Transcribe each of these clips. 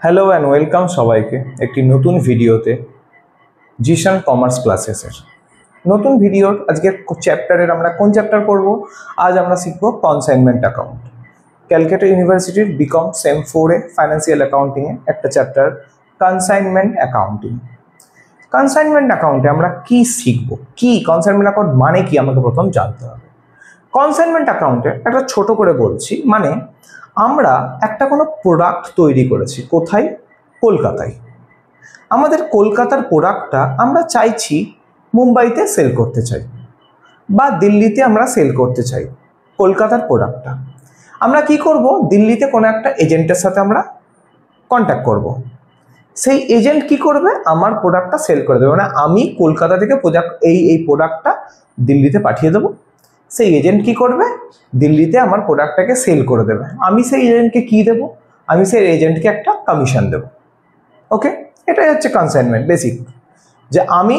Hello and welcome সবাইকে একটি নতুন ভিডিওতে জিশান কমার্স ক্লাসেসের নতুন ভিডিওর আজকের চ্যাপ্টারের আমরা কোন চ্যাপ্টার করব? আজ আমরা শিখব কনসাইনমেন্ট অ্যাকাউন্ট। ক্যালকাটা ইউনিভার্সিটির বিকম সেম 4-এ ফাইন্যান্সিয়াল অ্যাকাউন্টিংয়ে একটা চ্যাপ্টার কনসাইনমেন্ট অ্যাকাউন্টিং। কনসাইনমেন্ট অ্যাকাউন্টে আমরা কি শিখব, কি কনসাইনমেন্ট অ্যাকাউন্ট মানে কি আমাকে প্রথম জানতে হবে। কনসাইনমেন্ট অ্যাকাউন্টে একটা ছোট করে বলছি, মানে আমরা একটা কোনো প্রোডাক্ট তৈরি করেছি, কোথায়? কলকাতায়। আমাদের কলকাতার প্রোডাক্টটা আমরা চাইছি মুম্বাইতে সেল করতে চাই বা দিল্লিতে আমরা সেল করতে চাই। কলকাতার প্রোডাক্টটা আমরা কি করব, দিল্লিতে কোনো একটা এজেন্টের সাথে আমরা কন্ট্যাক্ট করব। সেই এজেন্ট কি করবে, আমার প্রোডাক্টটা সেল করে দেবে। মানে আমি কলকাতা থেকে এই প্রোডাক্টটা দিল্লিতে পাঠিয়ে দেবো, সেই এজেন্ট কি করবে, দিল্লিতে আমার প্রোডাক্টটাকে সেল করে দেবে। আমি সেই এজেন্টকে কি দেবো, আমি সেই এজেন্টকে একটা কমিশন দেবো। ওকে, এটাই হচ্ছে কনসাইনমেন্ট বেসিক। যে আমি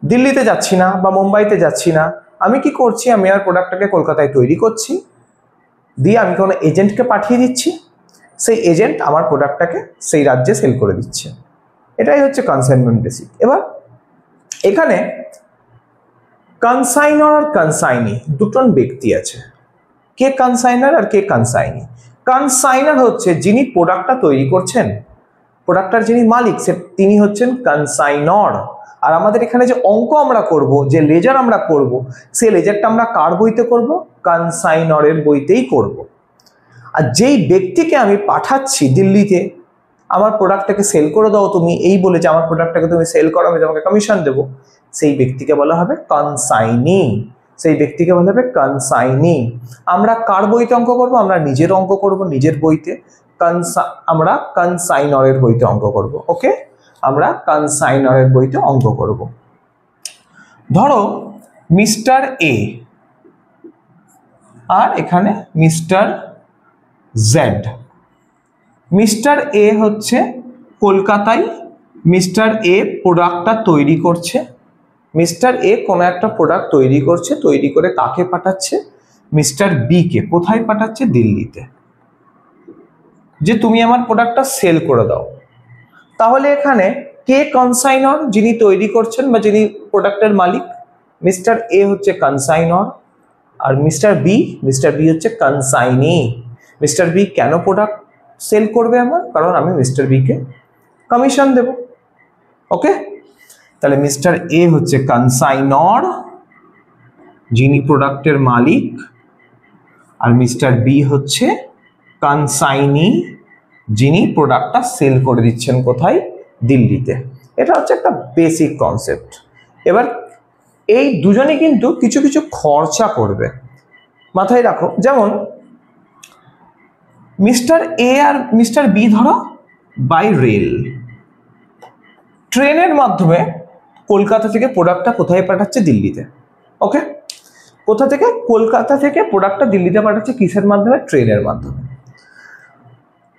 দিল্লিতে যাচ্ছি না বা মুম্বাইতে যাচ্ছি না, আমি কি করছি, আমি আমার প্রোডাক্টটাকে কলকাতায় তৈরি করছি, দিয়ে আমি কোনো এজেন্টকে পাঠিয়ে দিচ্ছি, সেই এজেন্ট আমার প্রোডাক্টটাকে সেই রাজ্যে সেল করে দিচ্ছে। এটাই হচ্ছে কনসাইনমেন্ট বেসিক। এবার এখানে কনসাইনর আর কনসাইনি দুজন ব্যক্তি আছে। কে কনসাইনার আর কে কনসাইনি? কনসাইনার হচ্ছে যিনি প্রোডাক্টটা তৈরি করছেন, প্রোডাক্টটার যিনি মালিক তিনি হচ্ছেন কনসাইনর। আর আমাদের এখানে যে অঙ্ক আমরা করব, যে লেজার আমরা করব, সেই লেজারটা আমরা কার বইতে করব? কনসাইনরের বইতেই করব। আর যেই ব্যক্তিকে আমি পাঠাচ্ছি দিল্লিতে, আমার প্রোডাক্টটাকে সেল করে দাও তুমি, এই বলে যে আমার প্রোডাক্টটাকে তুমি সেল করো, আমি তোমাকে কমিশন দেবো, সেই ব্যক্তিকে বলা হবে কনসাইনি। সেই ব্যক্তিকে বলা হবে কনসাইনি। আমরা কার বইতে অঙ্ক করব? আমরা নিজের অঙ্ক করব, নিজের বইতে। আমরা কনসাইনরের বইতে অঙ্ক করব। ওকে, আমরা কনসাইনরের বইতে অঙ্ক করব। ধরো মিস্টার এ আর এখানে মিস্টার জেড। মিস্টার এ হচ্ছে কলকাতায়, মিস্টার এ প্রোডাক্টটা তৈরি করছে। মিস্টার এ কোনো একটা প্রোডাক্ট তৈরি করছে, তৈরি করে কাকে পাঠাচ্ছে? মিস্টার বি কে। কোথায় পাঠাচ্ছে? দিল্লিতে। যে তুমি আমার প্রোডাক্টটা সেল করে দাও। তাহলে এখানে কে কনসাইনর? যিনি তৈরি করছেন বা যিনি প্রোডাক্টের মালিক। মিস্টার এ হচ্ছে কনসাইনর, আর মিস্টার বি হচ্ছে কনসাইনি। মিস্টার বি কেন প্রোডাক্ট সেল করবে আমার? কারণ আমি মিস্টার বি কে কমিশন দেব। ওকে, তাহলে মিস্টার এ হচ্ছে কনসাইনর, যিনি প্রোডাক্টের মালিক, আর মিস্টার বি হচ্ছে কনসাইনি, যিনি প্রোডাক্টটা সেল করে দিচ্ছেন কোথায়? দিল্লিতে। এটা হচ্ছে একটা বেসিক কনসেপ্ট। এবার এই দুজনে কিন্তু কিছু কিছু খরচা করবে, মাথায় রাখো। যেমন মিস্টার এ আর মিস্টার বি ধরো বাই রেল, ট্রেনের মাধ্যমে কলকাতা থেকে প্রোডাক্টটা কোথায় পাঠাচ্ছে? দিল্লিতে। ওকে, কোথা থেকে? কলকাতা থেকে প্রোডাক্টটা দিল্লিতে পাঠাচ্ছে কিসের মাধ্যমে? ট্রেনের মাধ্যমে।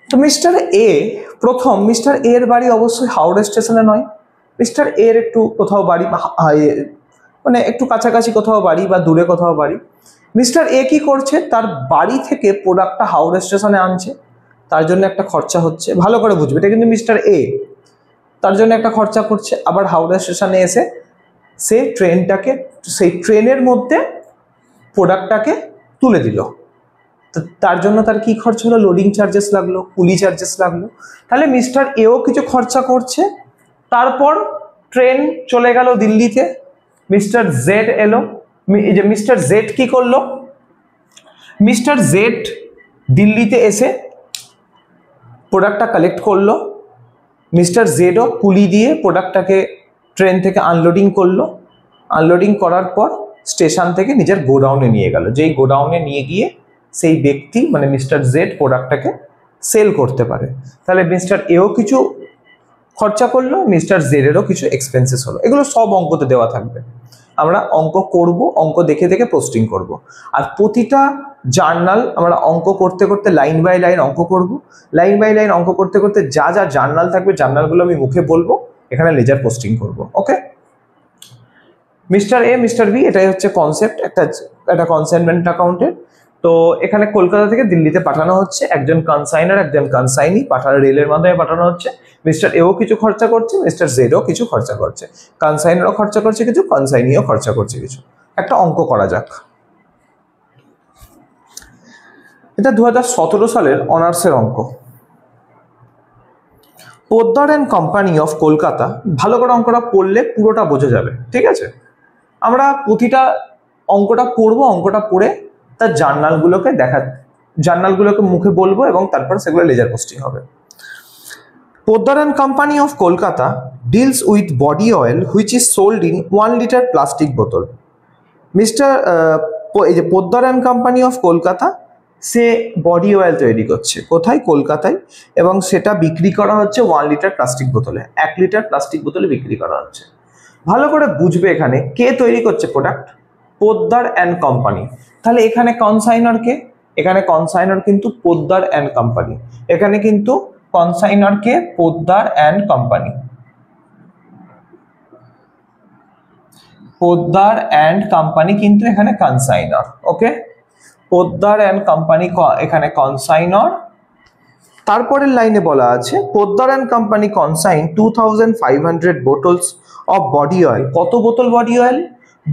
তো মিস্টার এ প্রথম, মিস্টার এর বাড়ি অবশ্যই হাওড়া স্টেশনে নয়, মিস্টার এর একটু কোথাও বাড়ি, মানে একটু কাছাকাছি কোথাও বাড়ি বা দূরে কোথাও বাড়ি। মিস্টার এ কি করছে, তার বাড়ি থেকে প্রোডাক্টটা হাওড়া স্টেশনে আনছে, তার জন্য একটা খরচা হচ্ছে। ভালো করে বুঝবে, এটা কিন্তু মিস্টার এ, তার জন্য একটা খরচা করছে। আবার হাওড়া স্টেশনে এসে সে ট্রেনটাকে, সেই ট্রেনের মধ্যে প্রোডাক্টটাকে তুলে দিল, তো তার জন্য তার কি খরচ হলো? লোডিং চার্জেস লাগলো, কুলি চার্জেস লাগলো। তাহলে মিস্টার এও কিছু খরচা করছে। তারপর ট্রেন চলে গেল দিল্লিতে, মিস্টার জেড এলো। এই যে মিস্টার জেড কি করলো, মিস্টার জেড দিল্লিতে এসে প্রোডাক্টটা কালেক্ট করলো। মিস্টার জেডও কুলি দিয়ে প্রোডাক্টটাকে ট্রেন থেকে আনলোডিং করলো। আনলোডিং করার পর স্টেশন থেকে নিজের গোডাউনে নিয়ে গেল। যেই গোডাউনে নিয়ে গিয়ে সেই ব্যক্তি মানে মিস্টার জেড প্রোডাক্টটাকে সেল করতে পারে। তাহলে মিস্টার এও কিছু খরচা করলো, মিস্টার জেডেরও কিছু এক্সপেন্সেস হলো। এগুলো সব অঙ্কতে দেওয়া থাকবে। আমরা অঙ্ক করব, অঙ্ক দেখে দেখে পোস্টিং করব। আর প্রতিটা জার্নাল আমরা অঙ্ক করতে করতে লাইন বাই লাইন অঙ্ক করব। লাইন বাই লাইন অঙ্ক করতে করতে যা যা জার্নাল থাকবে, জার্নালগুলো আমি মুখে বলবো, এখানে লেজার পোস্টিং করব। ওকে, মিস্টার এ মিস্টার বি, এটাই হচ্ছে কনসেপ্ট একটা কনসাইনমেন্ট অ্যাকাউন্টের। তো এখানে কলকাতা থেকে দিল্লিতে পাঠানো হচ্ছে, একজন কনসাইনার একজন কনসাইনি রেলের মাধ্যমে পাঠানো হচ্ছে। মিস্টার এও কিছু খরচা করছে, মিস্টার জেডও কিছু খরচা করছে, কনসাইনারও খরচা করছে কিছু, কনসাইনিও খরচা করছে কিছু। একটা অঙ্ক করা যাক। এটা 2017 সালের অনার্সের অঙ্ক। Poddar and company of Kolkata, ভালো করে অঙ্কটা পড়লে পুরোটা বোঝা যাবে, ঠিক আছে? আমরা প্রতিটা অঙ্কটা পড়বো, অঙ্কটা পড়ে তার জার্নালগুলোকে মুখে বলবো এবং তারপর সেগুলো লেজার পোস্টিং হবে। Poddar and company of Kolkata deals with body oil which is sold in 1 litre plastic বোতল। এই যে Poddar and company of Kolkata, say body oil তৈরি করছে কোথায়? কলকাতায়, এবং সেটা বিক্রি করা হচ্ছে 1 লিটার প্লাস্টিক বোতলে, 1 লিটার প্লাস্টিক বোতলে বিক্রি করা হচ্ছে। ভালো করে বুঝবে এখানে কে তৈরি করছে প্রোডাক্ট? Poddar and company. তাহলে এখানে কনসাইনার কে? এখানে কনসাইনার কিন্তু পোদ্দার অ্যান্ড কোম্পানি। এখানে কিন্তু কনসাইনার কে? Poddar and company. Poddar and company কিন্তু এখানে consignor. Okay, Poddar and company এখানে কনসাইনার। তারপরের লাইনে বলা আছে Poddar and company consign 2500 bottles of body oil. কত বোতল বডি অয়েল?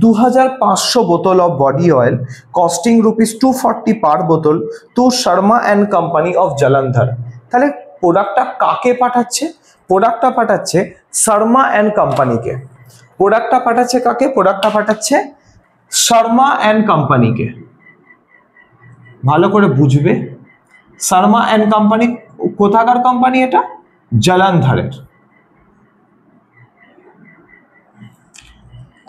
2500 বোতল of body oil costing ₹240 per বোতল to Sharma and company of Jalandhar. তাহলে প্রোডাক্টটা কাকে পাঠাচ্ছে? প্রোডাক্টটা পাঠাচ্ছে শর্মা অ্যান্ড কোম্পানিকে। প্রোডাক্টটা পাঠাচ্ছে কাকে? প্রোডাক্টটা পাঠাচ্ছে শর্মা অ্যান্ড কোম্পানিকে। ভালো করে বুঝবে, শর্মা অ্যান্ড কোম্পানি কোথাকার কোম্পানি? এটা জলন্ধরের।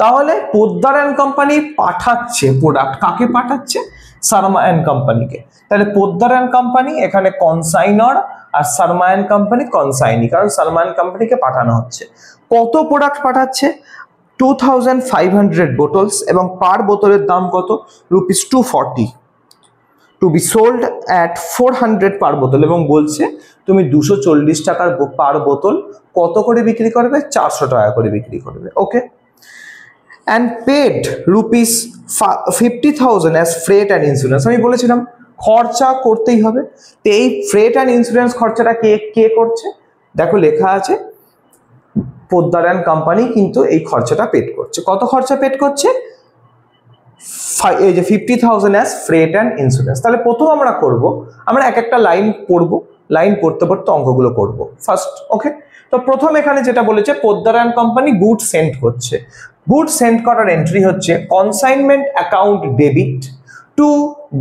তাহলে পোদ্দার অ্যান্ড কোম্পানি পাঠাচ্ছে প্রোডাক্ট কাকে? পাঠাচ্ছে শর্মা অ্যান্ড কোম্পানিকে। তাহলে পোদ্দার অ্যান্ড কোম্পানি এখানে কনসাইনার আর শর্মা অ্যান্ড কোম্পানি কনসাইনি, কারণ শর্মা অ্যান্ড কোম্পানিকে পাঠানো হচ্ছে। কত প্রোডাক্ট পাঠাচ্ছে? 2500 বোতলস, এবং পার বোতলের দাম কত? ₹240 টু বি সোল্ড অ্যাট 400 পার বোতল, এবং বলছে তুমি 240 টাকার পার বোতল কত করে বিক্রি করবে? 400 টাকা করে বিক্রি করবে। Okay, and paid ₹50,000 as freight and insurance. আমি বলেছিলাম খরচা করতেই হবে, তো এই ফ্রেট অ্যান্ড ইন্স্যুরেন্স খরচাটা কে করছে? দেখো লেখা আছে পোদ্দার অ্যান্ড কোম্পানি কিন্তু এই খরচাটা পেড করছে। কত খরচা পেড করছে? এই যে 50,000 অ্যাজ ফ্রেট অ্যান্ড ইন্স্যুরেন্স। তাহলে প্রথম আমরা করব, আমরা এক একটা লাইন পড়বো, লাইন পড়তে পড়তে অঙ্কগুলো করবো ফার্স্ট। ওকে, তো প্রথম এখানে যেটা বলেছে Poddar and company good send করছে। গুড সেন্ড করার এন্ট্রি হচ্ছে consignment account debit two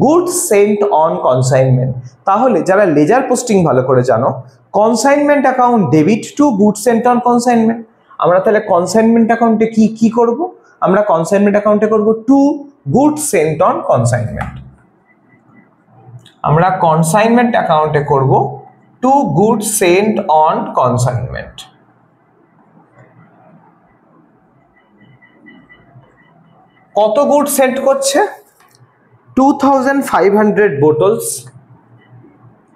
good sent on consignment. তাহলে যারা লেজার পোস্টিং ভালো করে জানো, consignment account debit two good sent on consignment. আমরা তাহলে কনসাইনমেন্ট অ্যাকাউন্টে কি করব? আমরা কনসাইনমেন্ট অ্যাকাউন্টে করব to good sent on consignment. আমরা কনসাইনমেন্ট অ্যাকাউন্টে করব to good sent on consignment. কত গুড সেন্ট করছে? 2500 বোতলস,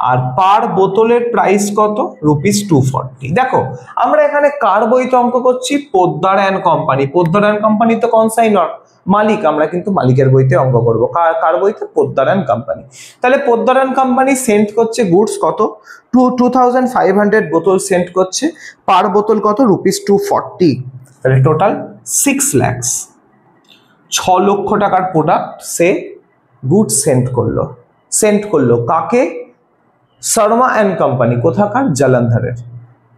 আর পার বোতলের প্রাইস কত? ₹240। দেখো আমরা এখানে কার বইতে অঙ্ক করছি? Poddar and company. Poddar and company তো কনসাইনার, মালিক, আমরা কিন্তু মালিকের বইতে অঙ্ক করব। কার বইতে? Poddar and company. তাহলে পোদ্দার অ্যান্ড কোম্পানি সেন্ড করছে গুডস কত? 2500 বোতল সেন্ড করছে, পার বোতল কত? ₹240। তাহলে টোটাল 6 লাখ, 6 লক্ষ টাকার প্রোডাক্ট সে গুড সেন্ড করলো কাকে? শর্মা অ্যান্ড কোম্পানি কোথাকার? জলন্ধরের।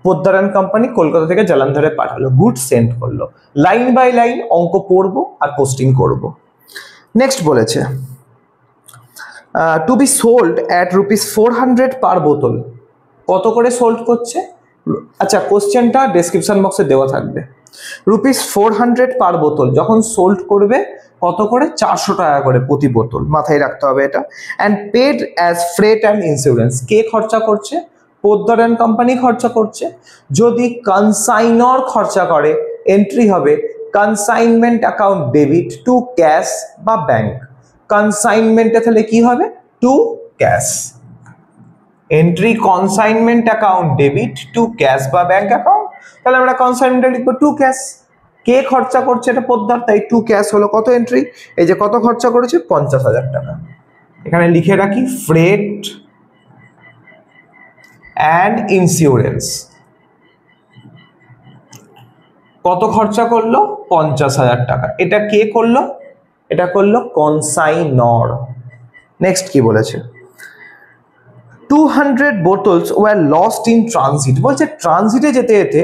পোদ্দার অ্যান্ড কোম্পানি কলকাতা থেকে জলন্ধরে পাঠালো, গুড সেন্ড করলো। লাইন বাই লাইন অঙ্ক পড়বো আর পোস্টিং করব। নেক্সট বলেছে টু বি সোল্ড অ্যাট ₹400 পার বোতল। কত করে সোল্ড করছে? আচ্ছা, কোশ্চেনটা ডেসক্রিপশন বক্সে দেওয়া থাকবে। ₹400 পার বোতল যখন সোল্ড করবে কত করে? 400 টাকা করে প্রতি বোতল, মাথায় রাখতে হবে এটা। And paid as freight and insurance. কে খরচা করছে? পোদ্দার অ্যান্ড কোম্পানি খরচা করছে। যদি কনসাইনর খরচা করে এন্ট্রি হবে consignment account debit to cash বা ব্যাংক। কনসাইনমেন্টে তাহলে কি হবে? To cash. Entry consignment account debit to cash বা ব্যাংক অ্যাকাউন্ট। তাহলে আমরা কনসাইনমেন্টে লিখবো টু ক্যাশ। কে খরচা করছে? এটা পোদ্দার, তাই টু ক্যাশ হলো। কত এন্ট্রি? এই যে কত খরচা করেছে? 50,000 টাকা। এখানে লিখে রাখি ফ্রেট অ্যান্ড ইন্স্যুরেন্স। কত খরচা করলো? 50,000 টাকা। এটা কে করলো? এটা করলো কনসাইনর। নেক্সট কি বলেছে? 200 bottles were lost in transit। বলছে ট্রানজিটে যেতে যেতে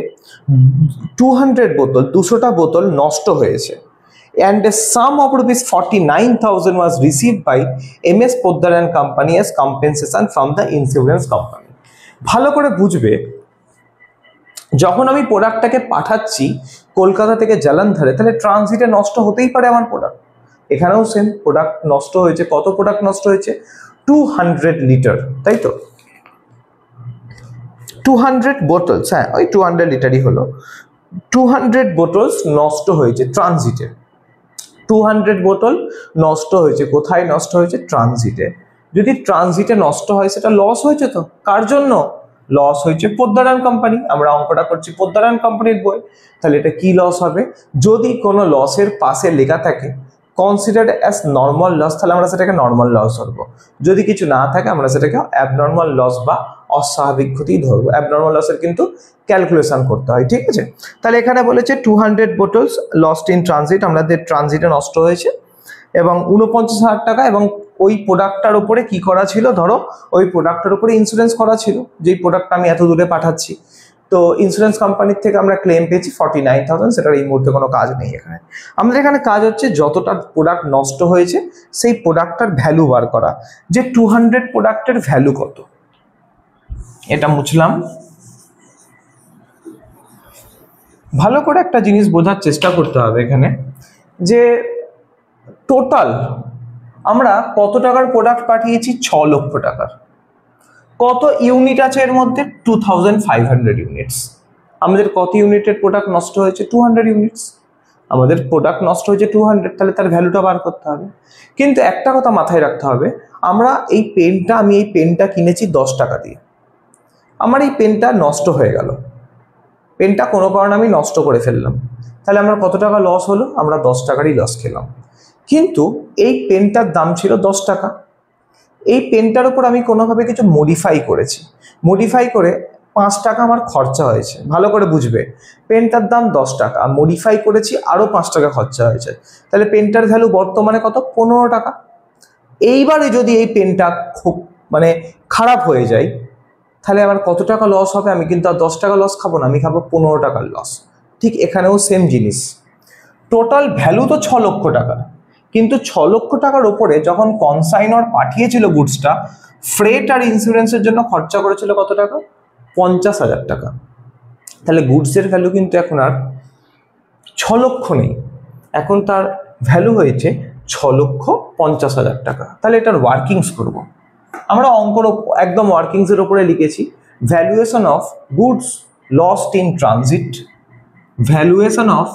200 বোতল, 200টা বোতল নষ্ট হয়েছে। and a sum of rupees 49,000 was received by MS Poddar and Company as compensation from the insurance company। ভালো করে বুঝবে, যখন আমি প্রোডাক্টটাকে পাঠাচ্ছি কলকাতা থেকে জালন্ধরে, তাহলে ট্রানজিটে নষ্ট হতেই পারে আমার প্রোডাক্ট। এখানেও সেম, প্রোডাক্ট নষ্ট হয়েছে। কত প্রোডাক্ট নষ্ট হয়েছে? 200 লিটার, তাই তো? 200 বোতলস, হ্যাঁ ওই 200 লিটারই হলো। 200 বোতলস নষ্ট হয়েছে ট্রানজিটে। 200 বোতল নষ্ট হয়েছে। কোথায় নষ্ট হয়েছে? ট্রানজিটে। যদি ট্রানজিটে নষ্ট হয় সেটা লস হয়েছে তো। কার জন্য লস হয়েছে? Poddar and company. আমরা অঙ্কটা করছি পোদ্দার অ্যান্ড কোম্পানির বই। তাহলে এটা কি লস হবে? যদি কোনো লসের পাশে লেখা থাকে কনসিডার্ড অ্যাজ নর্মাল লস, তাহলে আমরা সেটাকে নর্মাল লস ধরবো। যদি কিছু না থাকে আমরা সেটাকে অ্যাবনর্মাল লস বা অস্বাভাবিক ক্ষতি ধরবো। অ্যাবনর্মাল লসের কিন্তু ক্যালকুলেশন করতে হয়, ঠিক আছে? তাহলে এখানে বলেছে 200 বোটলস লস্ট ইন ট্রানজিট, আমাদের ট্রানজিটে নষ্ট হয়েছে, এবং 49,000 টাকা। এবং ওই প্রোডাক্টটার উপরে কি করা ছিল? ধরো ওই প্রোডাক্টটার উপরে ইন্স্যুরেন্স করা ছিল, যেই প্রোডাক্টটা আমি এত দূরে পাঠাচ্ছি। তো ইন্স্যুরেন্স কোম্পানির থেকে আমরা ক্লেম পেয়েছি 49,000। সেটার এই মুহূর্তে কোনো কাজ নেই এখানে। আমাদের এখানে কাজ হচ্ছে যতটা প্রোডাক্ট নষ্ট হয়েছে সেই প্রোডাক্টটার ভ্যালু বার করা, যে 200 প্রোডাক্টের ভ্যালু কত। এটা মুছলাম। ভালো করে একটা জিনিস বোঝার চেষ্টা করতে হবে এখানে, যে টোটাল আমরা কত টাকার প্রোডাক্ট পাঠিয়েছি? 6 লক্ষ টাকার। কত ইউনিট আছে এর মধ্যে? 2500 ইউনিটস। আমাদের কত ইউনিটের প্রোডাক্ট নষ্ট হয়েছে? 200 ইউনিটস। আমাদের প্রোডাক্ট নষ্ট হয়েছে 200, তাহলে তার ভ্যালুটা বার করতে হবে। কিন্তু একটা কথা মাথায় রাখতে হবে, আমি এই পেনটা কিনেছি 10 টাকা দিয়ে। আমার এই পেনটা নষ্ট হয়ে গেল, পেনটা কোনো কারণে আমি নষ্ট করে ফেললাম, তাহলে আমার কত টাকা লস হলো? আমরা 10 টাকারই লস খেলাম। কিন্তু এই পেনটার দাম ছিল 10 টাকা। এই পেনটার উপর আমি কোনোভাবে কিছু মডিফাই করেছি, মডিফাই করে 5 টাকা আমার খরচা হয়েছে। ভালো করে বুঝবে, পেনটার দাম 10 টাকা, মডিফাই করেছি আরও 5 টাকা খরচা হয়েছে, তাহলে পেনটার ভ্যালু বর্তমানে কত? 15 টাকা। এইবারে যদি এই পেনটা খুব খারাপ হয়ে যায়, তাহলে আমার কত টাকা লস হবে? আমি কিন্তু আর 10 টাকা লস খাবো না, আমি খাবো 15 টাকার লস। ঠিক এখানেও সেম জিনিস। টোটাল ভ্যালু তো 6 লক্ষ টাকা, কিন্তু 6 লক্ষ টাকার ওপরে যখন কনসাইনর পাঠিয়েছিল গুডসটা, ফ্রেট আর ইন্স্যুরেন্সের জন্য খরচা করেছিল কত টাকা? 50,000 টাকা। তাহলে গুডসের ভ্যালু কিন্তু এখন আর 6 লক্ষ নেই, এখন তার ভ্যালু হয়েছে 6,50,000 টাকা। তাহলে এটার ওয়ার্কিংস করব। আমরা অঙ্কর একদম ওয়ার্কিংসের উপরে লিখেছি valuation of goods lost in transit, valuation of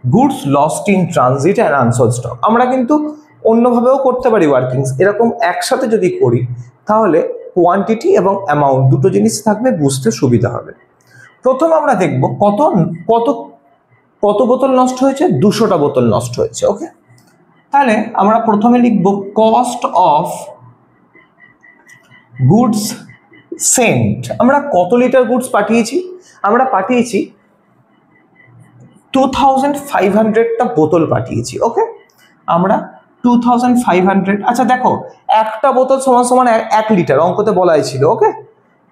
goods lost in transit and unsold stock. আমরা কিন্তু অন্যভাবেও করতে পারি ওয়ার্কিংস। এরকম একসাথে যদি করি তাহলে কোয়ান্টিটি এবং অ্যামাউন্ট দুটো জিনিস থাকবে, বুঝতে সুবিধা হবে। প্রথম আমরা দেখব কত কত কত বোতল নষ্ট হয়েছে? 200টা বোতল নষ্ট হয়েছে। ওকে, তাহলে আমরা প্রথমে লিখব কস্ট অফ গুডস সেন্ট। আমরা কত লিটার গুডস পাঠিয়েছি? আমরা পাঠিয়েছি 2500টা বোতল পাঠিয়েছি। ওকে, আমরা 2500। আচ্ছা দেখো, একটা বোতল সমান সমান 1 লিটার, অঙ্কতে বলাই ছিল। ওকে,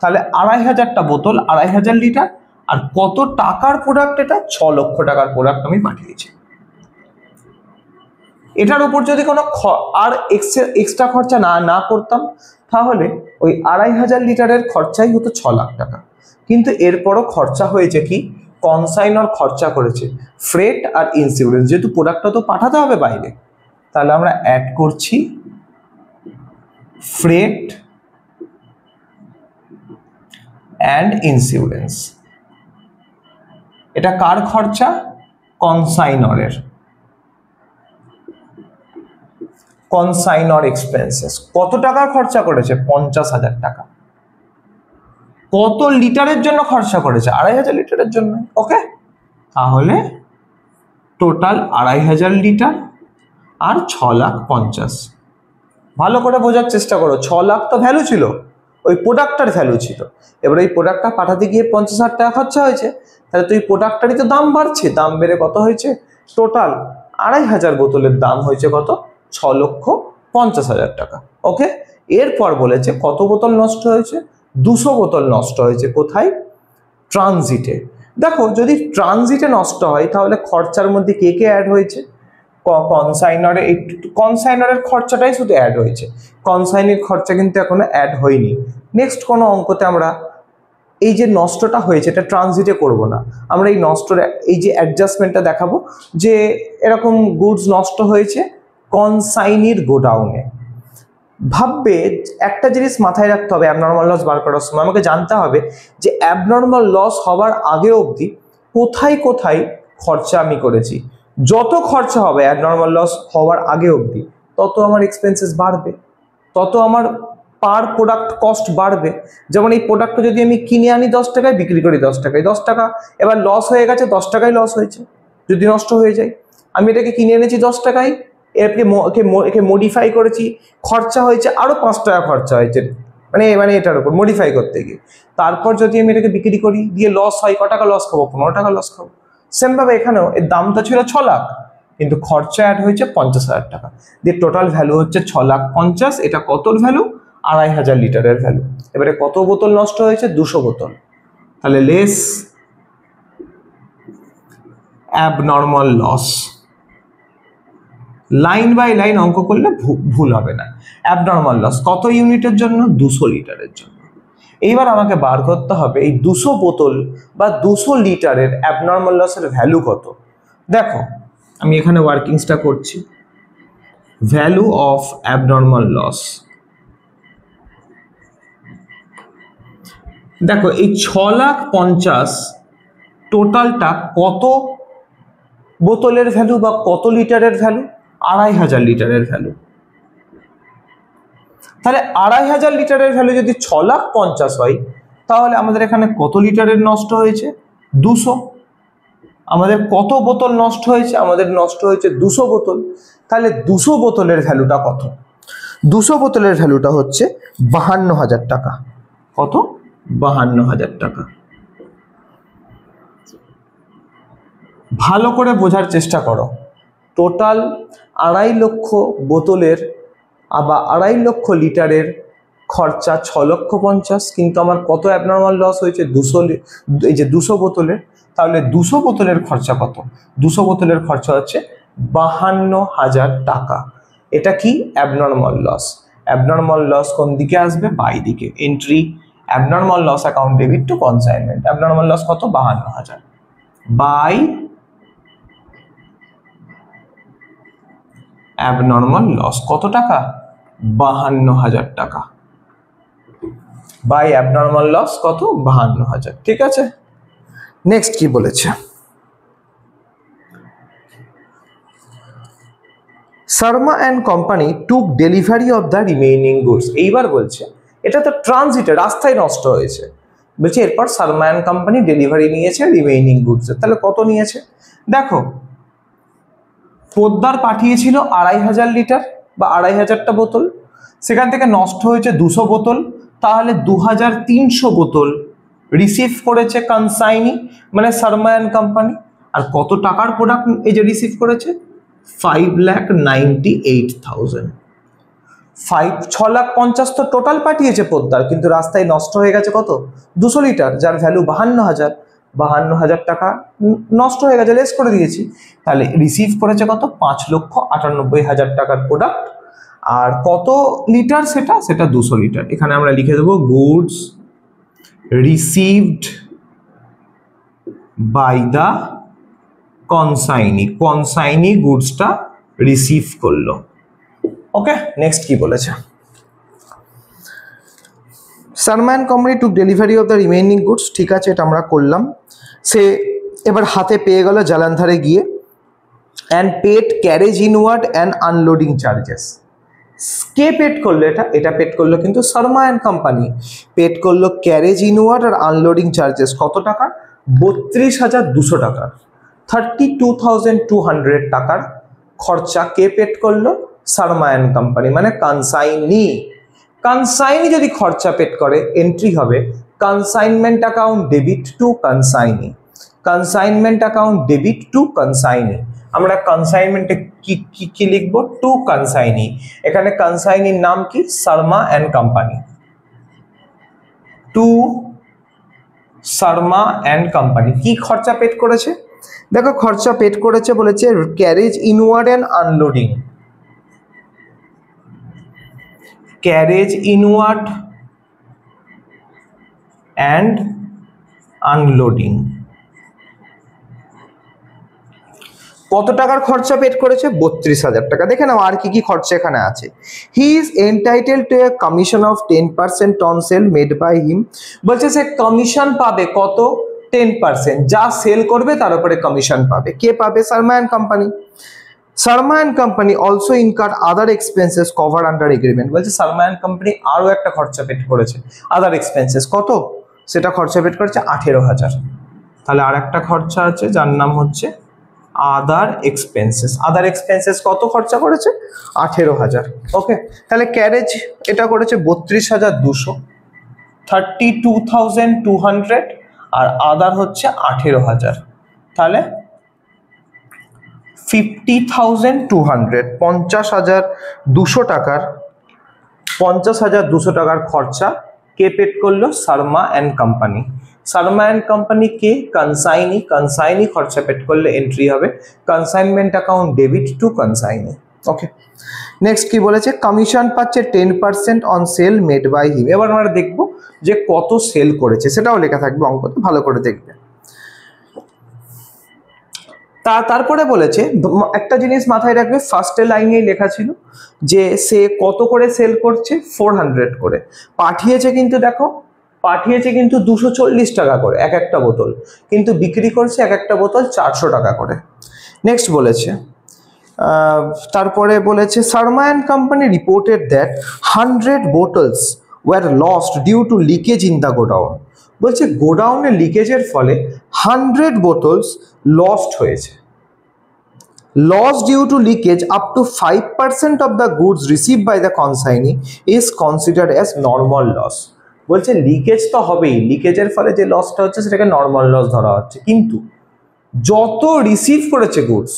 তাহলে 2500টা বোতল 2500 লিটার। আর কত টাকার প্রোডাক্ট? এটা 6 লক্ষ টাকার প্রোডাক্ট আমি পাঠিয়েছি। এটার উপর যদি কোনো আর এক্সট্রা খরচা না করতাম, তাহলে ওই 2500 লিটারের খরচাই হতো 6 লাখ টাকা। কিন্তু এরপরও খরচা হয়েছে কি? কনসাইনর খরচা করেছে ফ্রেট আর ইন্স্যুরেন্স, যেহেতু প্রোডাক্টটা তো পাঠাতে হবে বাইরে। তাহলে আমরা অ্যাড করছি ফ্রেট অ্যান্ড ইন্স্যুরেন্স। এটা কার খরচা? কনসাইনরের। Consignor expenses. কত টাকা খরচা করেছে? 50,000 টাকা। কত লিটারের জন্য খরচা করেছে? 2500 লিটারের জন্য। ওকে, তাহলে টোটাল 2500 লিটার আর 6,50,000। ভালো করে বোঝার চেষ্টা করো, 6 লাখ তো ভ্যালু ছিল, ওই প্রোডাক্টটার ভ্যালু ছিল। এবার ওই প্রোডাক্টটা পাঠাতে গিয়ে 50,000 টাকা খরচা হয়েছে, তাহলে তো ওই প্রোডাক্টটারই তো দাম বাড়ছে, দাম বেড়ে কত হয়েছে, টোটাল 2,500 বোতলের দাম হয়েছে কত, 6,50,000 টাকা। ওকে, এরপর বলেছে কত বোতল নষ্ট হয়েছে, 200 বোতল নষ্ট হয়েছে। কোথায়, ট্রানজিটে। দেখো যদি ট্রানজিটে নষ্ট হয় তাহলে খরচার মধ্যে কে কে অ্যাড হয়েছে, কনসাইনারে, এই কনসাইনারের খরচাটাই শুধু অ্যাড হয়েছে, কনসাইনের খরচা কিন্তু এখনো অ্যাড হয়নি। নেক্সট কোনো অঙ্কতে আমরা এই যে নষ্টটা হয়েছে এটা ট্রানজিটে করব না, আমরা এই নষ্টর এই যে অ্যাডজাস্টমেন্টটা দেখাবো যে এরকম গুডস নষ্ট হয়েছে কনসাইনির গোডাউনে। ভাববে একটা জিনিস মাথায় রাখতে হবে অ্যাবনর্মাল লস বার করার সময়, আমাকে জানতে হবে যে অ্যাবনর্মাল লস হবার আগে অবধি কোথায় কোথায় খরচা আমি করেছি। যত খরচা হবে অ্যাবনর্মাল লস হওয়ার আগে অবধি তত আমার এক্সপেন্সেস বাড়বে, তত আমার পার প্রোডাক্ট কস্ট বাড়বে। যেমন এই প্রোডাক্টটা যদি আমি কিনে আনি 10 টাকায়, বিক্রি করি 10 টাকায়, 10 টাকা এবার লস হয়ে গেছে, 10 টাকায় লস হয়েছে যদি নষ্ট হয়ে যায়। আমি এটাকে কিনে এনেছি 10 টাকায়, একে মডিফাই করেছি, খরচা হয়েছে আরো 5 টাকা খরচা হয়েছে, মানে এটার উপর মডিফাই করতে গিয়ে। তারপর যদি আমি এটাকে বিক্রি করি, দিয়ে লস হয়, ক টাকা লস খাবো, 15 টাকা লস খাবো। সেম ভাবে এখানেও এর দামটা ছিল 6 লাখ, কিন্তু খরচা অ্যাড হয়েছে 50,000 টাকা, দিয়ে টোটাল ভ্যালু হচ্ছে 6,50,000। এটা কতর ভ্যালু, 2,500 লিটারের ভ্যালু। এবারে কত বোতল নষ্ট হয়েছে, 200 বোতল। তাহলে less abnormal loss, line by line অঙ্ক করলে ভুল হবে না। অ্যাবনর্মাল লস কত ইউনিটের জন্য, 200 লিটারের জন্য। এইবার আমাকে বার করতে হবে এই 200 বোতল বা 200 লিটারের অ্যাবনর্মাল লসের ভ্যালু কত। দেখো আমি এখানে ওয়ার্কিংসটা করছি, ভ্যালু অফ অ্যাবনর্মাল লস। দেখো এই 6,50,000 টোটালটা কত বোতলের ভ্যালু বা কত লিটারের ভ্যালু, 2,500 লিটারের ভ্যালু। তাহলে 2,500 লিটারের ভ্যালু যদি 6,50,000 হয়, তাহলে আমাদের এখানে কত লিটারের নষ্ট হয়েছে, 200। আমাদের কত বোতল নষ্ট হয়েছে, আমাদের নষ্ট হয়েছে 200 বোতল। তাহলে 200 বোতলের ভ্যালুটা কত, 200 বোতলের ভ্যালুটা হচ্ছে 52,000 টাকা। কত, 52,000 টাকা। ভালো করে বোঝার চেষ্টা করো, টোটাল 2.5 লক্ষ বোতলের আবার 2.5 লক্ষ লিটারের খরচা 6,50,000, কিন্তু আমার কত অ্যাবনর্মাল লস হয়েছে, 200, এই যে 200 বোতলের। তাহলে 200 বোতলের খরচা কত, 200 বোতলের খরচা হচ্ছে 52,000 টাকা। এটা কি, অ্যাবনর্মাল লস। অ্যাবনর্মাল লস কোন দিকে আসবে, বাই দিকে, entry abnormal loss account debit to consignment. Abnormal loss কত, 52,000 বাই অ্যাবনর্মাল লস কত টাকা, 52,000 টাকা, বাই অ্যাবনর্মাল লস কত, 52,000। ঠিক আছে, নেক্সট কি বলেছে, Sharma and company took delivery of the remaining goods. এইবার বলছে এটা তো ট্রানজিটে, রাস্তায় নষ্ট হয়েছে, বলছে এরপর শর্মা অ্যান্ড কোম্পানি ডেলিভারি নিয়েছে রিমেইনিং গুডস। তাহলে কত নিয়েছে, দেখো পোদ্দার পাঠিয়েছিল 2,500 লিটার বা 2,500টা বোতল, সেখান থেকে নষ্ট হয়েছে 200 বোতল, তাহলে 2,300 বোতল রিসিভ করেছে কনসাইনি মানে শর্মা অ্যান্ড কোম্পানি। আর কত টাকার প্রোডাক্ট এই যে রিসিভ করেছে, 5,98,000। 6,50,000 তো টোটাল পাঠিয়েছে পোদ্দার, কিন্তু রাস্তায় নষ্ট হয়ে গেছে কত, 200 লিটার, যার ভ্যালু 52,000। 52,000 টাকা নষ্ট হয়ে গেছে, লেস করে দিয়েছি। তাহলে রিসিভ করেছে কত, 5,98,000 টাকার প্রোডাক্ট। আর কত লিটার, সেটা 200 লিটার। এখানে আমরা লিখে দেবো goods received by the consignee গুডসটা রিসিভ করলো। ওকে, নেক্সট কি বলেছে, Sharma and company took delivery of the remaining goods. ঠিক আছে, এটা আমরা করলাম। সে এবার হাতে পেয়ে গেল জালান্ধারে গিয়ে, and paid carriage inward and unloading charges. কে পেড করলো, এটা পেড করলো কিন্তু শর্মা অ্যান্ড কোম্পানি। পেড করলো ক্যারেজ ইনওয়ার্ড আর আনলোডিং চার্জেস কত টাকা, 32,200 টাকার, 32,200 টাকার খরচা কে পেড করলো, শর্মা অ্যান্ড কোম্পানি মানে কনসাইনি। কনসাইনি যদি খরচা পেড করে এন্ট্রি হবে consignment account debit to consignee, consignment account debit to consignee. আমরা কনসাইনমেন্টে কি লিখবো? To consignee. এখানে কনসাইনির নাম কি? Sharma and company, to Sharma and company. কি খরচা পেড করেছে? দেখো খরচা পেড করেছে বলেছে carriage inward and unloading, carriage inward and unloading. কত টাকার খরচা পেড করেছে? 32,000 টাকা। দেখে নাও আর কি কি খরচা এখানে আছে। He is entitled to a commission of 10% on sale made by him. বলছে সে কমিশন পাবে কত? 10%। যা সেল করবে তার উপরে কমিশন পাবে। কে পাবে? Sharma and company. Sharma and company also incur other expenses cover under agreement. বলছে শর্মা অ্যান্ড কোম্পানি আরো একটা খরচা পেড করেছে, আদার এক্সপেন্সেস। কত? সেটা খরচা পেড করেছে 18,000। তাহলে আর একটা খরচা আছে যার নাম হচ্ছে আদার এক্সপেন্সেস। আদার এক্সপেন্সেস কত খরচা করেছে? 18,000। ওকে, তাহলে ক্যারেজ এটা করেছে 32,200, 32,200, আর আদার হচ্ছে 18,000। তাহলে 50,200, 50,200 টাকার 50,200 টাকার খরচা কে পেড করলো? Sharma and company. Sharma and company কে? কনসাইনি। কনসাইনি খরচা পেড করলে এন্ট্রি হবে consignment account debit to consignee. Okay, next কি বলেছে? কমিশন পাচ্ছে 10% on sale made by him. এবার আমরা দেখবো যে কত সেল করেছে, সেটাও লেখা থাকবে অঙ্কতে, ভালো করে দেখবে। তারপরে বলেছে একটা জিনিস মাথায় রাখবে, ফার্স্টে লাইনেই লেখা ছিল যে সে কত করে সেল করছে? 400 করে। পাঠিয়েছে কিন্তু দেখো, পাঠিয়েছে কিন্তু 240 টাকা করে এক একটা বোতল, কিন্তু বিক্রি করছে এক একটা বোতল 400 টাকা করে। নেক্সট বলেছে তারপরে বলেছে Sharma and company reported that 100 bottles were lost due to leakage in the godown. বলছে গোডাউনে লিকেজের ফলে 100 bottles লস্ট হয়েছে। Loss due to leakage up to 5% of the goods received by the consignee is considered as normal loss. বলছে leakage তো হবেই, লিকেজের ফলে যে লসটা হচ্ছে সেটাকে নর্মাল লস ধরা হচ্ছে, কিন্তু যত রিসিভ করেছে গুডস,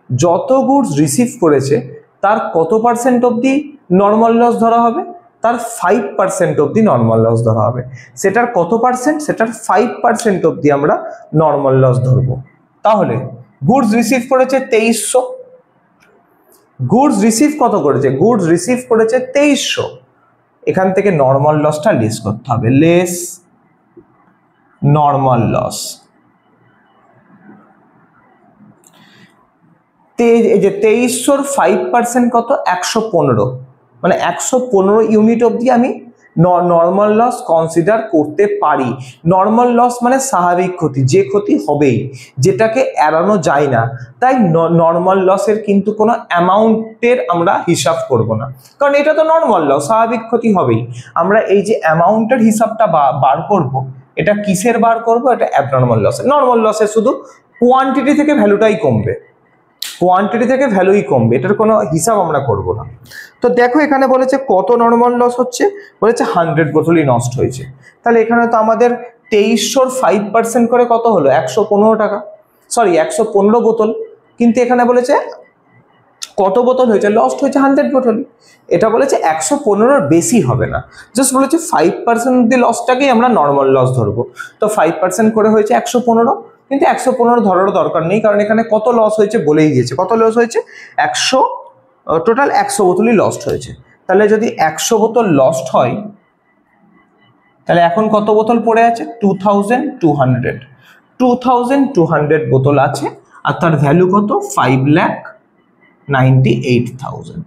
যত গুডস রিসিভ করেছে তার কত পার্সেন্ট অবধি নর্মাল লস ধরা হবে? তার 5% অবধি নর্মাল লস ধরা হবে। সেটার কত পার্সেন্ট? সেটার 5% অবধি আমরা নর্মাল লস ধরবো। তাহলে গুডস রিসিভ করেছে 2300, গুডস রিসিভ কত করেছে? গুডস রিসিভ করেছে 2300। এখান থেকে নর্মাল লসটা লেস করতে হবে, লেস নর্মাল লস। এই যে 2300-র 5% কত? 115, মানে 115 ইউনিট অবধি আমি নর্মাল লস কনসিডার করতে পারি। নর্মাল লস মানে স্বাভাবিক ক্ষতি, যে ক্ষতি হবেই, যেটাকে এড়ানো যায় না। তাই নর্মাল লসের কিন্তু কোনো অ্যামাউন্টের আমরা হিসাব করব না, কারণ এটা তো নর্মাল লস, স্বাভাবিক ক্ষতি হবেই। আমরা এই যে অ্যামাউন্টের হিসাবটা বার করব, এটা কিসের বার করব? এটা অ্যাবনর্মাল লসের। নর্মাল লসের শুধু কোয়ান্টিটি থেকে ভ্যালুটাই কমবে, কোয়ান্টিটি থেকে ভ্যালুই কমবে, এটার কোনো হিসাব আমরা করব না। তো দেখো এখানে বলেছে কত নর্মাল লস হচ্ছে, বলেছে 100 বোতলই নষ্ট হয়েছে। তাহলে এখানে তো আমাদের 2300-র 5% করে কত হলো? 115 টাকা, সরি 115 বোতল, কিন্তু এখানে বলেছে কত বোতল হয়েছে? লস্ট হয়েছে 100 বোতলই। এটা বলেছে 115-র বেশি হবে না, জাস্ট বলেছে 5% অব্দি লসটাকেই আমরা নর্মাল লস ধরবো। তো 5% করে হয়েছে 115, কিন্তু 115 ধরার দরকার নেই, কারণ এখানে কত লস হয়েছে বলেই দিয়েছে। কত লস হয়েছে? 100, টোটাল 100 বোতলই লস্ট হয়েছে। তাহলে যদি 100 বোতল লস্ট হয়, তাহলে এখন কত বোতল পড়ে আছে? 2200 বোতল আছে, আর তার ভ্যালু কত? 5,98,000।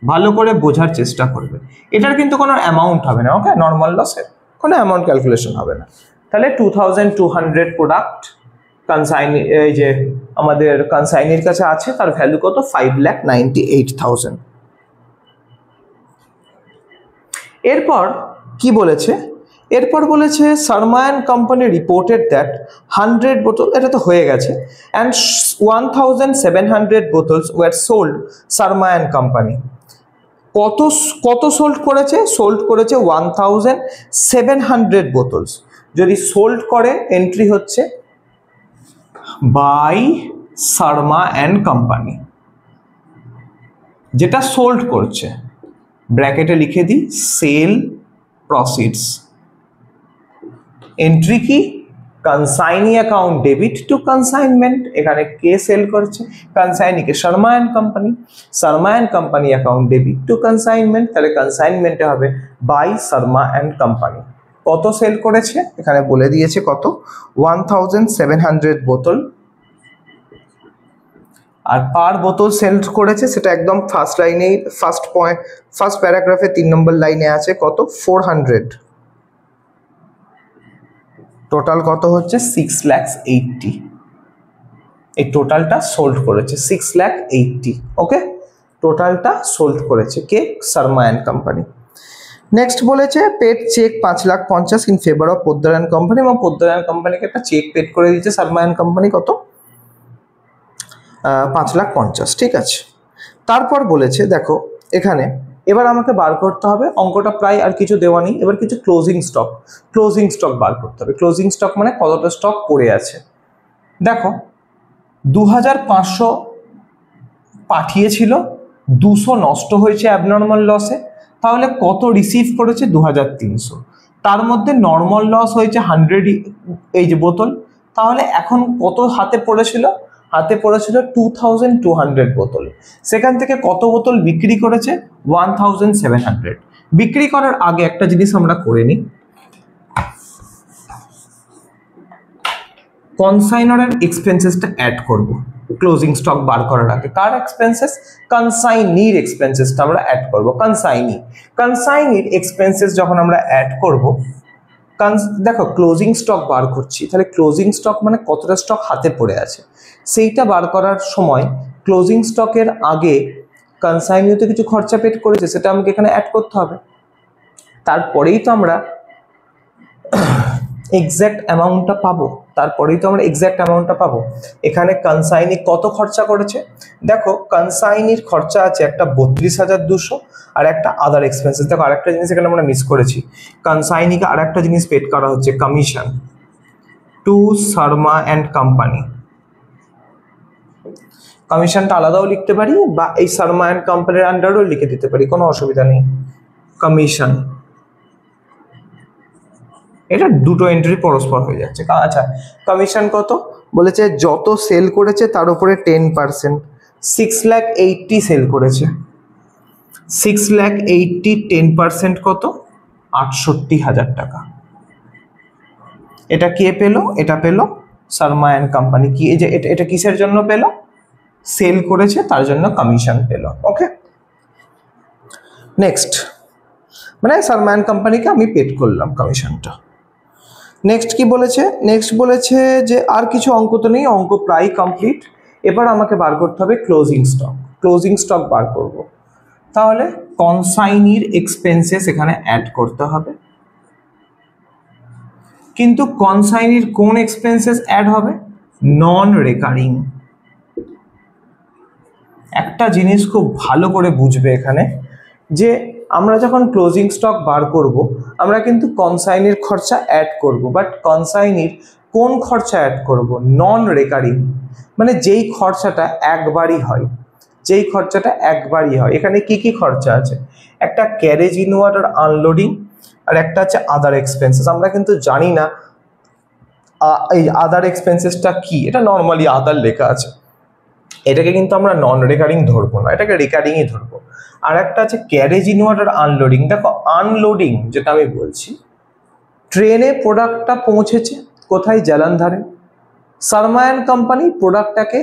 ভালো করে বোঝার চেষ্টা করবে, এটার কিন্তু কোনো অ্যামাউন্ট হবে না। ওকে, নর্মাল লসের কোনো অ্যামাউন্ট ক্যালকুলেশন হবে না। তাহলে 2200 প্রোডাক্ট কনসাইনি, এই যে আমাদের কনসাইনির কাছে আছে, তার ভ্যালু কত? 5,98,000। এরপর কি বলেছে? এরপর বলেছে Sharma and company reported that 100 বোতল, এটা তো হয়ে গেছে, and 1700 bottles were sold Sharma and company. কত সোল্ড করেছে? সোল্ড করেছে 1700 বোতলস। যদি সোল্ড করে এন্ট্রি হচ্ছে বাই শর্মা অ্যান্ড কোম্পানি, যেটা সোল্ড করছে ব্র্যাকেটে লিখে দিই সেল প্রসিডস। এন্ট্রি কি? Consignee account debit to consignment. এখানে কে সেল করছে? কনসাইনিকে Sharma and company, Sharma and company account debit to consignment, তাহলে কনসাইনমেন্টে হবে বাই শর্মা অ্যান্ড কোম্পানি। কত সেল করেছে এখানে বলে দিয়েছে, কত? 1700 বোতল। আর পার বোতল সেল করেছে সেটা একদম ফার্স্ট লাইনেই, ফার্স্ট প্যারাগ্রাফে 3 নম্বর লাইনে আছে, কত? 400। টোটাল কত হচ্ছে? 6,80,000। এই টোটালটা সোল্ড করেছে 6,80,000। ওকে, টোটালটা সোল্ড করেছে কে? Sharma and company. নেক্সট বলেছে paid cheque 5,50,000 in favour of Poddar and company, এবং পোদ্দার অ্যান্ড কোম্পানিকে একটা চেক পেড করে দিয়েছে শর্মা অ্যান্ড কোম্পানি, কত? 5,50,000। ঠিক আছে, তারপর বলেছে দেখো এখানে এবার আমাকে বার করতে হবে, অঙ্কটা প্রায় আর কিছু দেওয়া নেই, এবার কিছু ক্লোজিং স্টক বার করতে হবে। ক্লোজিং স্টক মানে কতটা স্টক পড়ে আছে। দেখো 2,500 পাঠিয়েছিল, 200 নষ্ট হয়েছে অ্যাবনর্মাল লসে, তাহলে কত রিসিভ করেছে? 2,300। তার মধ্যে নর্মাল লস হয়েছে 100 এই যে বোতল, তাহলে এখন কত হাতে পড়েছিল? হাতে পড়েছিল 2,200 বোতল। সেখান থেকে কত বোতল বিক্রি করেছে? 1,700। বিক্রি করার আগে একটা জিনিস আমরা করে নিই, কনসাইনারের এক্সপেন্সেসটা অ্যাড করব ক্লোজিং স্টক বার করার আগে। কার এক্সপেন্সেস? কনসাইনির এক্সপেন্সেসটা আমরা অ্যাড করব। কনসাইনির এক্সপেন্সেস যখন আমরা অ্যাড করব, দেখো ক্লোজিং স্টক বার করছি, তাহলে ক্লোজিং স্টক মানে কতটা স্টক হাতে পড়ে আছে সেইটা বার করার সময় ক্লোজিং স্টকের আগে কনসাইনিতে কিছু খরচা পেড করেছে সেটা আমাকে এখানে অ্যাড করতে হবে, তারপরেই তো আমরা এক্স্যাক্ট অ্যামাউন্টটা পাবো। এখানে কনসাইনি কত খরচা করেছে? দেখো কনসাইনির খরচা আছে একটা 32,200 আর একটা আদার এক্সপেন্সেস। দেখো আরেকটা জিনিস এখানে আমরা মিস করেছি, কনসাইনিকে আরেকটা জিনিস পেড করা হচ্ছে, commission to Sharma and company. কমিশনটা আলাদাও লিখতে পারি বা এই শর্মা অ্যান্ড কোম্পানির আন্ডারেও লিখে দিতে পারি, কোনো অসুবিধা নেই। কমিশন, এটা দুটো এন্ট্রি পরস্পর হয়ে যাচ্ছে। আচ্ছা, কমিশন কত বলেছে? যত সেল করেছে তার উপরে 10%। 6,80,000 সেল করেছে, 6,80,000 10% কত? 68,000 টাকা। এটা কে পেলো? এটা পেলো শর্মা অ্যান্ড কোম্পানি। কি এই যে এটা কিসের জন্য পেলো? সেল করেছে তার জন্য কমিশন পেলো। ওকে, নেক্সট মানে শর্মা অ্যান্ড কোম্পানিকে আমি পেড করলাম কমিশনটা। নেক্সট কি বলেছে? নেক্সট বলেছে যে আর কিছু অঙ্ক তো নেই, অঙ্ক প্রায় কমপ্লিট। এবার আমাকে বার করতে হবে ক্লোজিং স্টক বার করব, তাহলে কনসাইনির এক্সপেন্সেস এখানে অ্যাড করতে হবে। কিন্তু কনসাইনির কোন এক্সপেন্সেস অ্যাড হবে? নন রেকারিং। একটা জিনিস খুব ভালো করে বুঝবে এখানে, যে আমরা যখন ক্লোজিং স্টক বার করব আমরা কিন্তু কনসাইনির খরচা অ্যাড করব, বাট কনসাইনির কোন খরচা অ্যাড করব? নন রেকারিং, মানে যেই খরচাটা একবারই হয়, এখানে কি কি খরচা আছে? একটা ক্যারেজ ইনওয়ার্ড আর আনলোডিং, আর একটা আছে আদার এক্সপেন্সেস। আমরা কিন্তু জানি না এই আদার এক্সপেন্সেসটা কি, এটা নর্মালি আদার লেখা আছে, এটাকে কিন্তু আমরা নন রেকারিং ধরবো না, এটাকে রেকারিংই ধরবো। আর একটা আছে ক্যারেজ ইনওয়ার্ড আর আনলোডিং। দেখো আনলোডিং যেটা আমি বলছি, ট্রেনে প্রোডাক্টটা পৌঁছেছে কোথায়? জালানধারে। শর্মা অ্যান্ড কোম্পানি প্রোডাক্টটাকে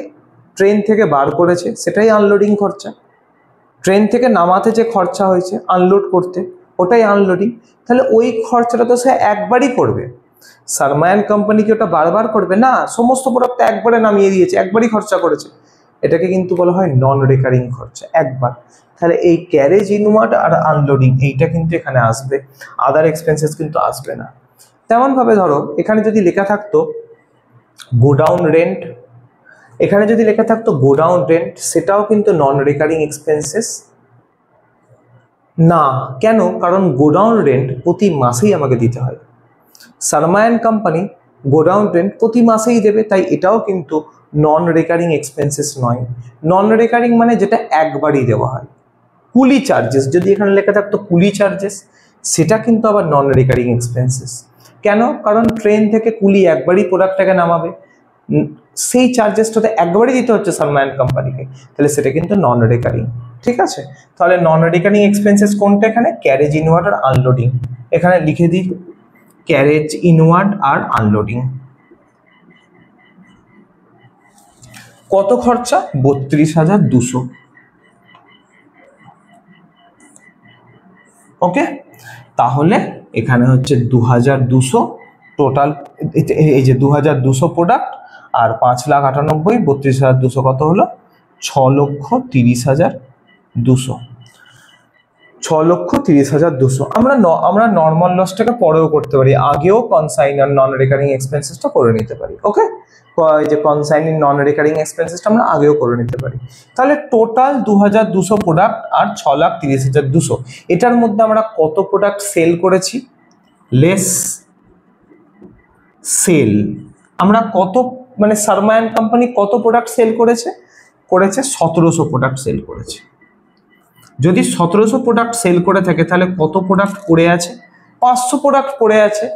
ট্রেন থেকে বার করেছে, সেটাই আনলোডিং খরচা। ট্রেন থেকে নামাতে যে খরচা হয়েছে আনলোড করতে, ওটাই আনলোডিং। তাহলে ওই খরচাটা তো সে একবারই করবে। শর্মা অ্যান্ড কোম্পানি কি ওটা বারবার করবে না? সমস্ত প্রোডাক্ট একবারে নামিয়ে দিয়েছে, একবারই খরচা করেছে, এটাকে কিন্তু বলা হয় নন রেকারিং খরচা একবার। তাহলে এই ক্যারেজ ইনওয়ার্ড আর আনলোডিং এইটা কিন্তু এখানে আসবে, আদার এক্সপেন্সেস কিন্তু আসবে না। তেমন ভাবে ধরো এখানে যদি লেখা থাকতো গোডাউন রেন্ট, এখানে যদি লেখা থাকতো গোডাউন রেন্ট, সেটাও কিন্তু নন রেকারিং এক্সপেন্সেস না। কেন? কারণ গোডাউন রেন্ট প্রতি মাসেই আমাকে দিতে হয়। Sharma and company godown rent প্রতি মাসেই দেবে, তাই এটাও কিন্তু নন রেকারিং এক্সপেন্সেস নয়। নন রেকারিং মানে যেটা একবারই দেওয়া হয়। কুলি চার্জেস যদি এখানে লেখা থাকতো কুলি চার্জেস, সেটা কিন্তু আবার নন রেকারিং এক্সপেন্সেস। কেন? কারণ ট্রেন থেকে কুলি একবারই প্রোডাক্টটাকে নামাবে, সেই চার্জেসটাতে একবারই দিতে হচ্ছে শর্মা অ্যান্ড কোম্পানিকে, তাহলে সেটা কিন্তু নন রেকারিং। ঠিক আছে, তাহলে নন রেকারিং এক্সপেন্সেস কোনটা? এখানে ক্যারেজ ইনওয়ার্ড আর আনলোডিং। এখানে লিখে দিই ক্যারেজ ইনওয়ার্ড আর আনলোডিং। কত খরচা? 32,200। ওকে, তাহলে এখানে হচ্ছে 2,200 টোটাল, এই যে 2,200 প্রোডাক্ট আর 5,98,000, 32,200 কত হলো? 6,30,200। 6,30,200। আমরা নর্মাল লসটাকে পরেও করতে পারি, আগেও কনসাইন আর নন রেকারিং এক্সপেন্সেসটা করে নিতে পারি। ওকে, এই যে কনসাইনিং নন রেকারিং এক্সপেন্সেসটা আমরা আগেও করে নিতে পারি। তাহলে টোটাল 2,200 প্রোডাক্ট আর 6,30,200, এটার মধ্যে আমরা কত প্রোডাক্ট সেল করেছি? Less sale. আমরা কত, মানে শর্মা অ্যান্ড কোম্পানি কত প্রোডাক্ট সেল করেছে? 1700 প্রোডাক্ট সেল করেছে। যদি 1700 প্রোডাক্ট সেল করে থাকে তাহলে কত প্রোডাক্ট পড়ে আছে? 500 প্রোডাক্ট পড়ে আছে।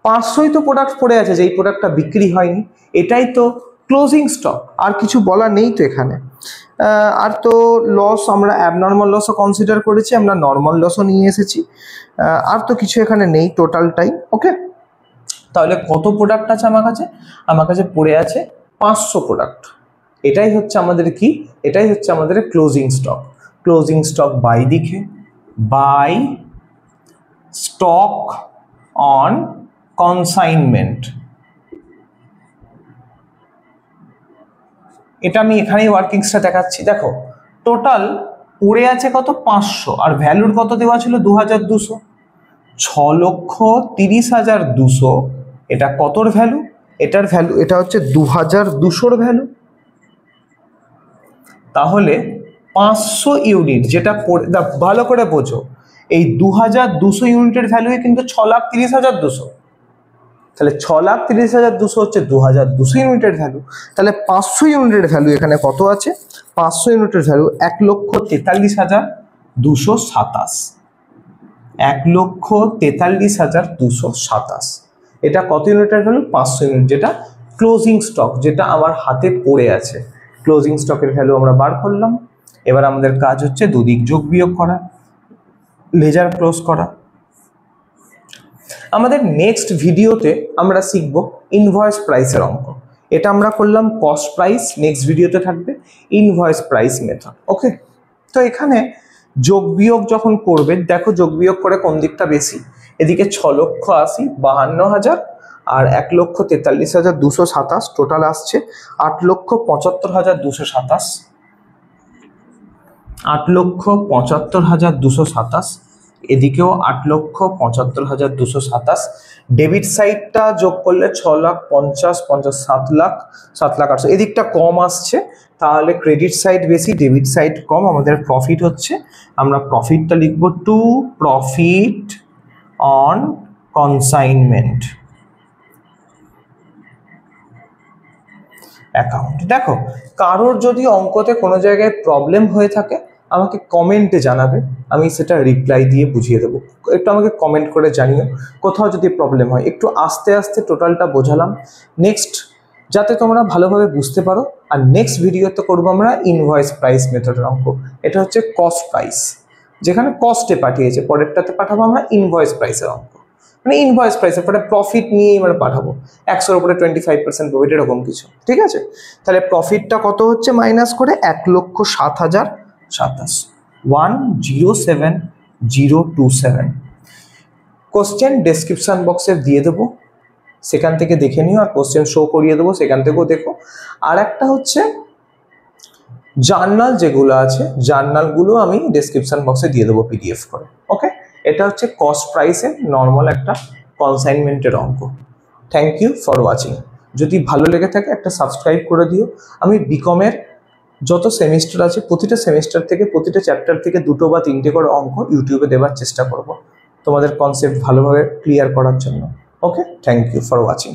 500ই তো প্রোডাক্ট পড়ে আছে যেই প্রোডাক্টটা বিক্রি হয়নি, এটাই তো ক্লোজিং স্টক। আর কিছু বলা নেই তো এখানে। আর তো লস আমরা অ্যাবনর্মাল লসও কনসিডার করেছি, আমরা নর্মাল লসও নিয়ে এসেছি, আর তো কিছু এখানে নেই টোটালটাই। ওকে, তাহলে কত প্রোডাক্ট আছে আমার কাছে? আমার কাছে পড়ে আছে 500 প্রোডাক্ট। এটাই হচ্ছে আমাদের কি? এটাই হচ্ছে আমাদের closing stock. Closing stock by দিকে, বাই স্টক অন কনসাইনমেন্ট। এটা আমি এখানেই ওয়ার্কিংসটা দেখাচ্ছি। দেখো টোটাল পড়ে আছে কত? 500, আর ভ্যালুর কত দেওয়া ছিল? 2,200। 6,30,200 এটা কতর ভ্যালু? এটার ভ্যালু, এটা হচ্ছে 2,200-র ভ্যালু। তাহলে 500 ইউনিট যেটা ভালো করে বোঝো, এই 2,200 ইউনিটের ভ্যালু কিন্তু 6,30,200। তাহলে 6,30,200 হচ্ছে 2,200 ইউনিটের ভ্যালু। তাহলে 500 ইউনিটের ভ্যালু এখানে কত আছে? 500 ইউনিটের ভ্যালু 1,43,227। 1,43,227। এটা কত ইউনিটের ভ্যালু? 500 ইউনিট, যেটা ক্লোজিং স্টক, যেটা আমার হাতে পড়ে আছে। ক্লোজিং স্টকের ভ্যালু আমরা বার করলাম। এবার আমাদের কাজ হচ্ছে দুদিক যোগ বিয়োগ করা, লেজার ক্লোজ করা। আমাদের নেক্সট ভিডিওতে আমরা শিখব ইনভয়েস প্রাইসের অঙ্ক। এটা আমরা করলাম কস্ট প্রাইস, নেক্সট ভিডিওতে থাকবে ইনভয়েস প্রাইস মেথড। ওকে, তো এখানে যোগ বিয়োগ যখন করবে, দেখো যোগ বিয়োগ করে কোন দিকটা বেশি। এদিকে 6,80,52,000 আর 1,43,227, টোটাল আসছে 8,75,227। 8,75,227, এদিকেও 8,75,227। ডেবিট সাইডটা যোগ করলে 6,50,50, 7,00,000, এদিকটা কম আসছে, তাহলে ক্রেডিট সাইড বেশি, ডেবিট সাইড কম। আমাদের প্রফিট হচ্ছে, আমরা প্রফিটটা লিখবো to profit on consignment account. দেখো কারোর যদি অঙ্কতে কোনো জায়গায় প্রবলেম হয়ে থাকে আমাকে কমেন্টে জানাবে, আমি সেটা রিপ্লাই দিয়ে বুঝিয়ে দেবো। একটু আমাকে কমেন্ট করে জানিও কোথাও যদি প্রবলেম হয়। একটু আস্তে আস্তে টোটালটা বোঝালাম, নেক্সট যাতে তোমরা ভালোভাবে বুঝতে পারো। আর নেক্সট ভিডিওতে করবো আমরা ইনভয়েস প্রাইস মেথডের অঙ্ক। এটা হচ্ছে কস্ট প্রাইস, যেখানে কস্টে পাঠিয়েছে, পরেরটাতে পাঠাবো আমরা ইনভয়েস প্রাইসের অঙ্ক। মানে ইনভয়েস প্রাইসের পরে প্রফিট নিয়ে আমরা পাঠাবো, 100-র উপরে 25% প্রফিট, এরকম কিছু। ঠিক আছে, তাহলে প্রফিটটা কত হচ্ছে মাইনাস করে? 1,07,027, 1,07,027। কোশ্চেন ডেসক্রিপশন বক্সে দিয়ে দেবো, সেখান থেকে দেখে নিও, আর কোশ্চেন শো করিয়ে দেবো, সেখান থেকেও দেখো। আর একটা হচ্ছে জার্নাল যেগুলো আছে জার্নালগুলো আমি ডেসক্রিপশন বক্সে দিয়ে দেবো পিডিএফ করে। ওকে, এটা হচ্ছে কস্ট প্রাইসের নর্মাল একটা কনসাইনমেন্টের অঙ্ক। Thank you for watching. যদি ভালো লেগে থাকে একটা সাবস্ক্রাইব করে দিও। আমি বিকমের যত সেমিস্টার আছে প্রতিটা সেমিস্টার থেকে প্রতিটা চ্যাপ্টার থেকে 2 বা 3টে করে অঙ্ক ইউটিউবে দেওয়ার চেষ্টা করব তোমাদের কনসেপ্ট ভালোভাবে ক্লিয়ার করার জন্য। ওকে, থ্যাংক ইউ ফর ওয়াচিং।